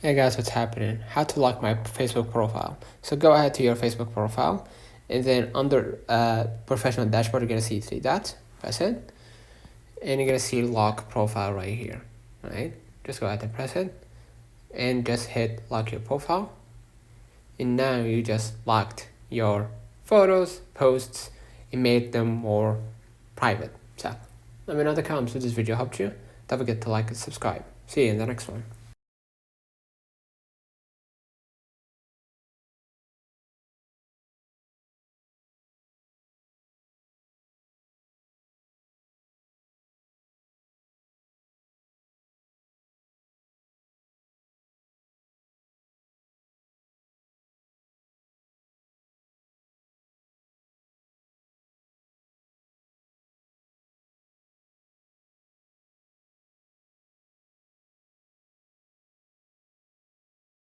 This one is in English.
Hey guys, what's happening? How to lock my Facebook profile. So go ahead to your Facebook profile, and then under professional dashboard, you're gonna see three dots. Press it, and you're gonna see lock profile right here. Right? Just go ahead and press it, and just hit lock your profile. And now you just locked your photos, posts, and made them more private. So let me know in the comments if this video helped you. Don't forget to like and subscribe. See you in the next one.